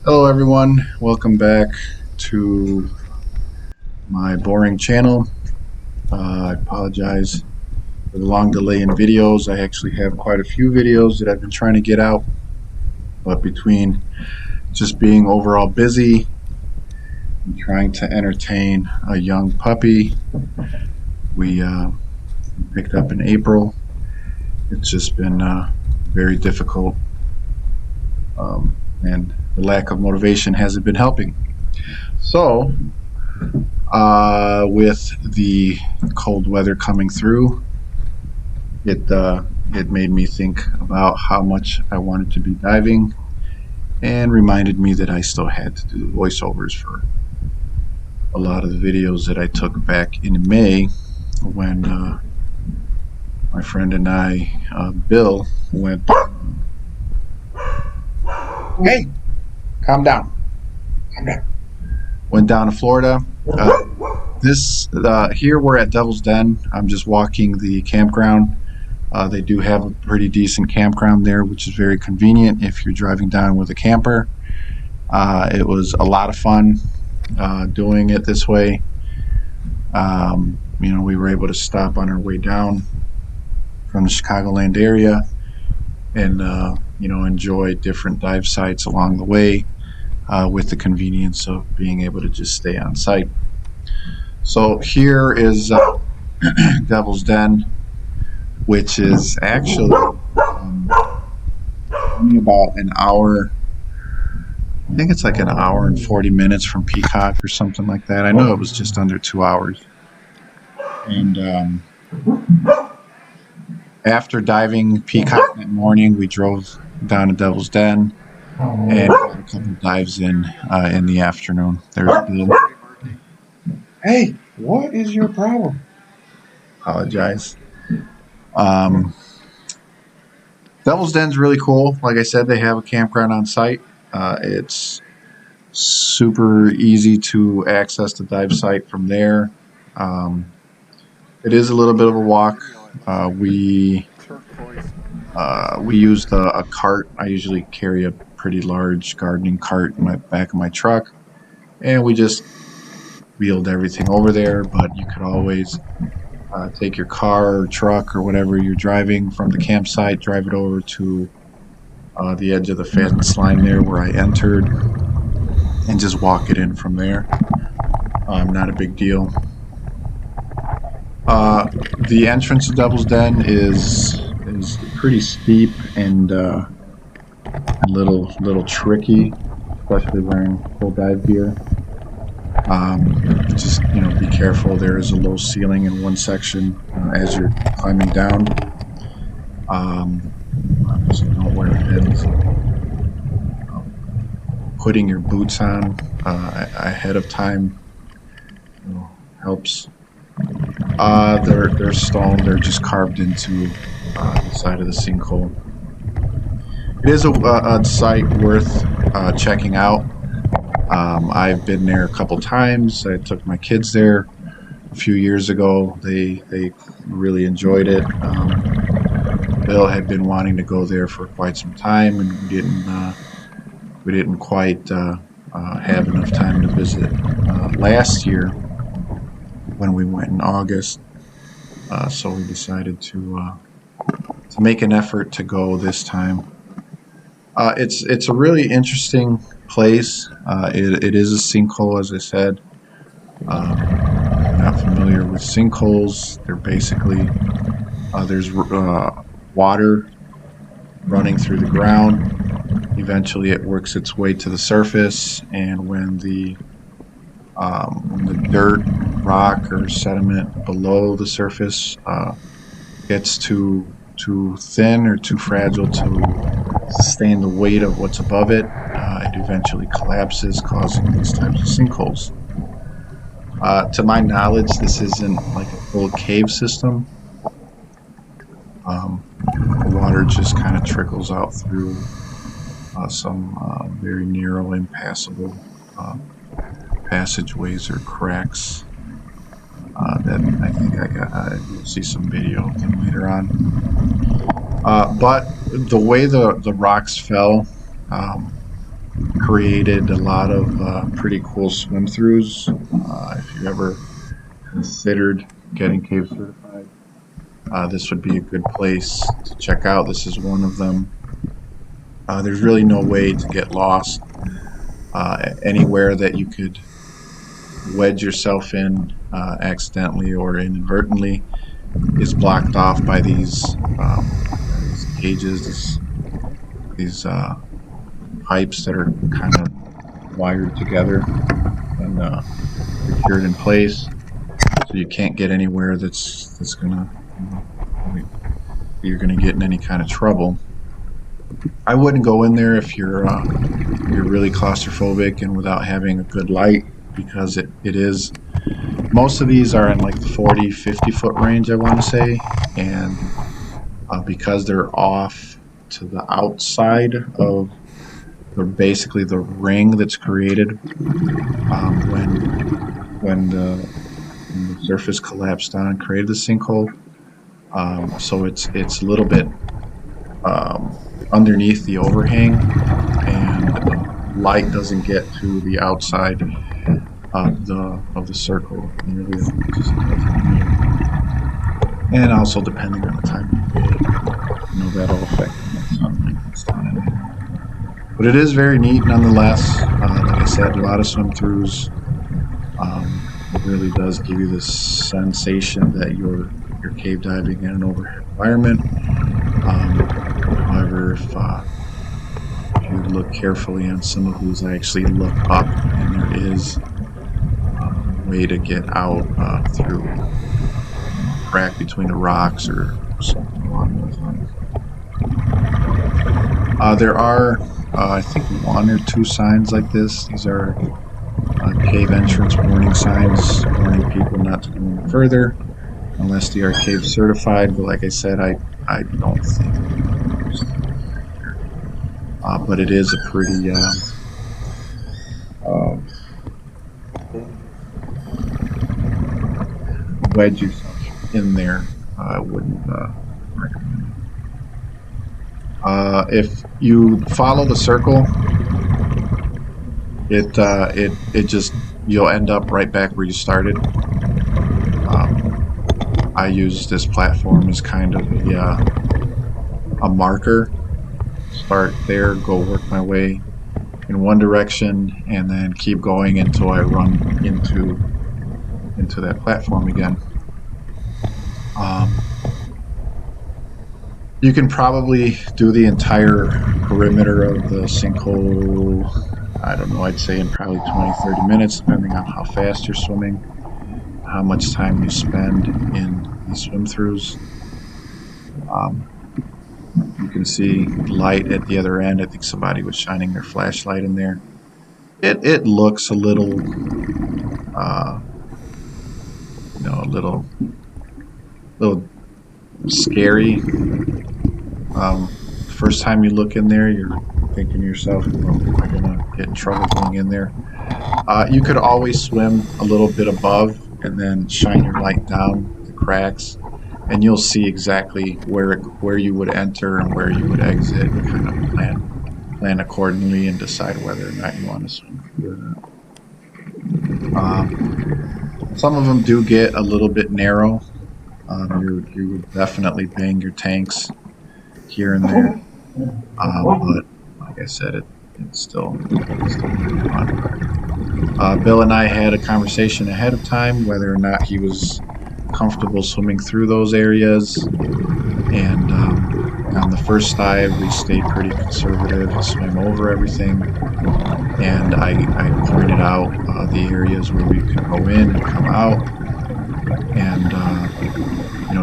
Hello everyone, welcome back to my boring channel. I apologize for the long delay in videos. I actually have quite a few videos that I've been trying to get out, but between just being overall busy and trying to entertain a young puppy we picked up in April, it's just been very difficult, and the lack of motivation hasn't been helping. So with the cold weather coming through, it made me think about how much I wanted to be diving, and reminded me that I still had to do voiceovers for a lot of the videos that I took back in May when my friend and I, Bill, went. Hey, calm down. Calm down. Went down to Florida. Here we're at Devil's Den. I'm just walking the campground. They do have a pretty decent campground there, which is very convenient if you're driving down with a camper. It was a lot of fun doing it this way. We were able to stop on our way down from the Chicagoland area and enjoy different dive sites along the way, with the convenience of being able to just stay on site. So here is Devil's Den, which is actually only about an hour. I think it's like an hour and 40 minutes from Peacock or something like that. I know it was just under 2 hours. And after diving Peacock that morning, we drove down to Devil's Den and got a couple dives in the afternoon. There's Bill. Hey, what is your problem? Apologize. Devil's Den's really cool. Like I said, they have a campground on site. It's super easy to access the dive site from there. It is a little bit of a walk. We used a cart. I usually carry a pretty large gardening cart in my back of my truck, and we just wheeled everything over there. But you could always take your car or truck or whatever you're driving from the campsite, drive it over to the edge of the fence line there where I entered, and just walk it in from there. Not a big deal. The entrance to Devil's Den is pretty steep and a little tricky, especially wearing full dive gear. Just be careful. There is a low ceiling in one section as you're climbing down. So don't wear pins. Putting your boots on ahead of time helps. They're stone. They're just carved into the side of the sinkhole. It is a site worth checking out. I've been there a couple times. I took my kids there a few years ago. They really enjoyed it. Bill had been wanting to go there for quite some time, and we didn't quite have enough time to visit last year when we went in August. So we decided to make an effort to go this time. It's a really interesting place. It is a sinkhole, as I said. If you're not familiar with sinkholes, they're basically there's water running through the ground. Eventually, it works its way to the surface, and when the dirt, rock, or sediment below the surface gets too thin or too fragile to sustain the weight of what's above it, it eventually collapses, causing these types of sinkholes. To my knowledge, this isn't like a full cave system. The water just kind of trickles out through some very narrow, impassable passageways or cracks that I think you'll see some video of them later on. But the way the rocks fell, created a lot of pretty cool swim-throughs. If you ever considered getting cave certified, this would be a good place to check out. This is one of them. There's really no way to get lost. Anywhere that you could wedge yourself in accidentally or inadvertently is blocked off by these cages, these pipes that are kind of wired together and secured in place, so you can't get anywhere that's gonna, you're gonna get in any kind of trouble. I wouldn't go in there if you're really claustrophobic and without having a good light, because it is, most of these are in like the 40-50 foot range, I want to say, and because they're off to the outside of basically the ring that's created when the surface collapsed down and created the sinkhole. So it's a little bit underneath the overhang, and light doesn't get to the outside of the circle nearly as much as it does. And also depending on the time of day, that'll affect the sunlight that's down in there. But it is very neat nonetheless. Like I said, a lot of swim-throughs. It really does give you this sensation that you're cave diving in an overhead environment. However, if you look carefully on some of these, I actually look up, and there is a way to get out through a crack between the rocks or something along those lines. There are, I think, 1 or 2 signs like this. These are cave entrance warning signs, warning people not to go any further unless they are cave certified. But like I said, I don't think. But it is a pretty wedge yourself in there. I wouldn't recommend it. If you follow the circle, it just, you'll end up right back where you started. I use this platform as kind of a marker. Start there, go work my way in one direction, and then keep going until I run into that platform again. You can probably do the entire perimeter of the sinkhole, I don't know, I'd say in probably 20-30 minutes, depending on how fast you're swimming, how much time you spend in these swim-throughs. You can see light at the other end. I think somebody was shining their flashlight in there. It looks a little, a little scary. First time you look in there, you're thinking to yourself, well, am I gonna get in trouble going in there? You could always swim a little bit above and then shine your light down the cracks, and you'll see exactly where you would enter and where you would exit, and kind of plan accordingly and decide whether or not you want to swim through or not. Some of them do get a little bit narrow. You would definitely bang your tanks here and there, but like I said, it's still fun. Bill and I had a conversation ahead of time whether or not he was comfortable swimming through those areas, and on the first dive we stayed pretty conservative and swam over everything, and I pointed out the areas where we could go in and come out, and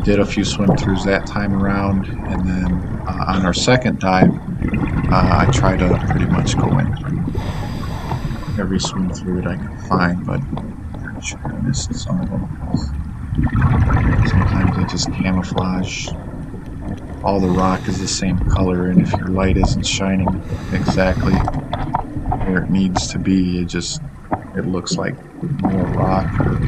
did a few swim throughs that time around, and then on our second dive I try to pretty much go in every swim through that I could find, but I'm sure I missed some of them. Sometimes they just camouflage. All the rock is the same color, and if your light isn't shining exactly where it needs to be, it looks like more rock, or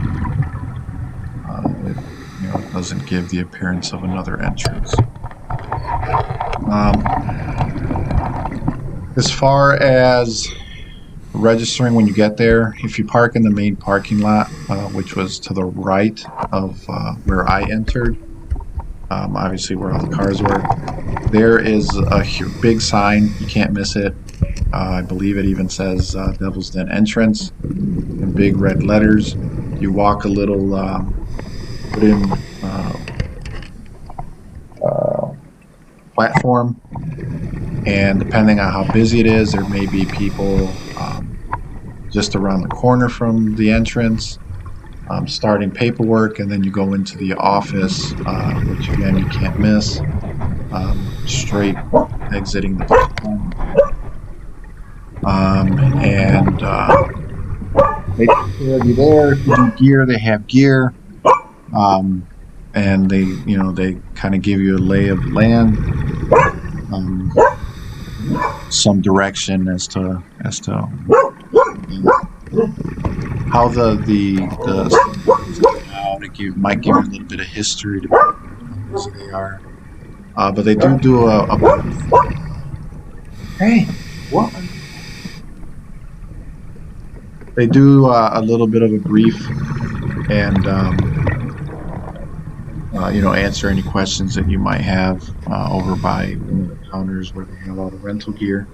it doesn't give the appearance of another entrance. As far as registering when you get there, if you park in the main parking lot, which was to the right of where I entered, obviously where all the cars were, there is a big sign. You can't miss it. I believe it even says Devil's Den entrance in big red letters. You walk a little wooden uh, platform, and depending on how busy it is, there may be people just around the corner from the entrance starting paperwork, and then you go into the office, which again you can't miss. Straight exiting the platform, and they take care of you there. If you do gear, they have gear, um, and they kind of give you a lay of the land, um, some direction as to how the how to might give you a little bit of history to how busy they are. But they do a hey, what? They do a little bit of a brief and answer any questions that you might have over by one of the counters where they have all the rental gear.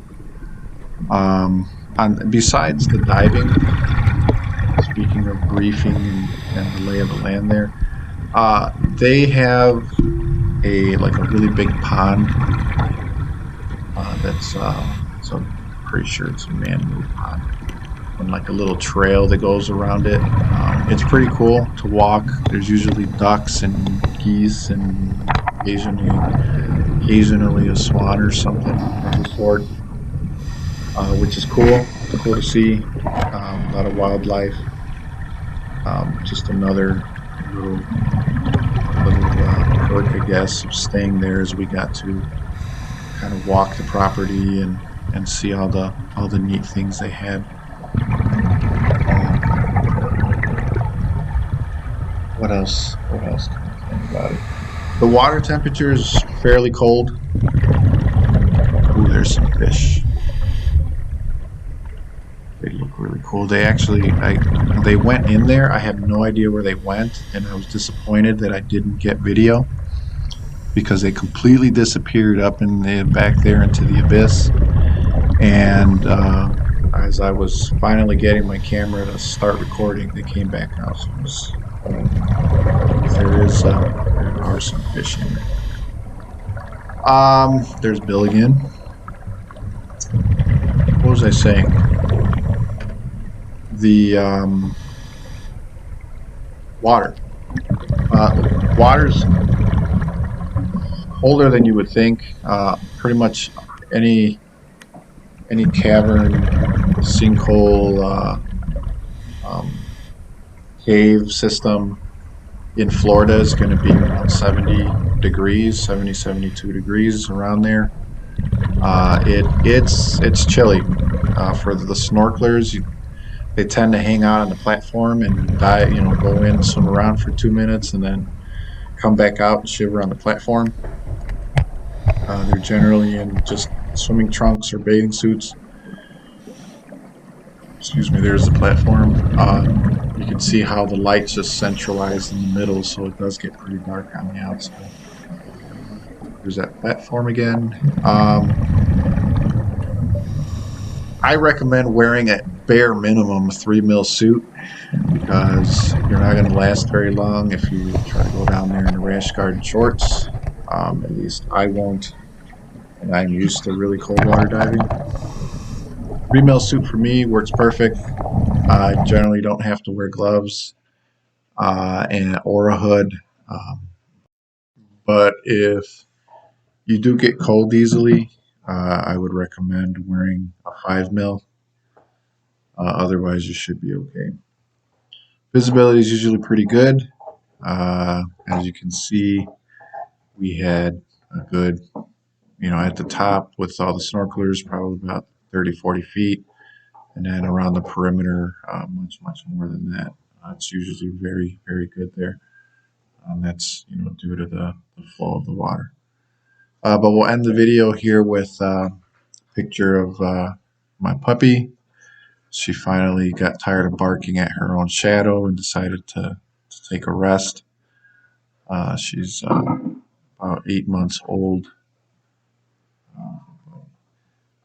And besides the diving, speaking of briefing and the lay of the land there, they have a really big pond that's so I'm pretty sure it's a man-made pond, and like a little trail that goes around it. It's pretty cool to walk. There's usually ducks and geese and occasionally a swan or something of the sort, which is cool. It's cool to see. A lot of wildlife. Just another little perk, I guess, of staying there as we got to kind of walk the property and see all the neat things they had. What else? What else can I tell you about it? The water temperature is fairly cold. Ooh, there's some fish. They look really cool. They went in there. I have no idea where they went, and I was disappointed that I didn't get video because they completely disappeared up in the back there into the abyss. And as I was finally getting my camera to start recording, they came back out. So there are some fish in there. There's Bill again. What was I saying? The water. Water's colder than you would think. Pretty much any cavern, sinkhole, um, cave system in Florida is going to be around 70 degrees, 70, 72 degrees around there. It's chilly for the snorkelers. They tend to hang out on the platform and go in, swim around for 2 minutes, and then come back out and shiver on the platform. They're generally in just swimming trunks or bathing suits. Excuse me, there's the platform. You can see how the light's just centralized in the middle, so it does get pretty dark on the outside. There's that platform again. I recommend wearing at bare minimum a 3 mil suit because you're not going to last very long if you try to go down there in a rash guard and shorts. At least I won't, and I'm used to really cold water diving. 3 mil suit for me works perfect. I generally don't have to wear gloves or a hood. But if you do get cold easily, I would recommend wearing a 5 mil. Otherwise, you should be okay. Visibility is usually pretty good. As you can see, we had a good, at the top with all the snorkelers, probably about 30, 40 feet. And then around the perimeter, much, much more than that. It's usually very, very good there. That's, due to the flow of the water. But we'll end the video here with picture of my puppy. She finally got tired of barking at her own shadow and decided to take a rest. She's about 8 months old.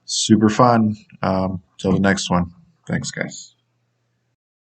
Super fun. Till the next one. Thanks, guys.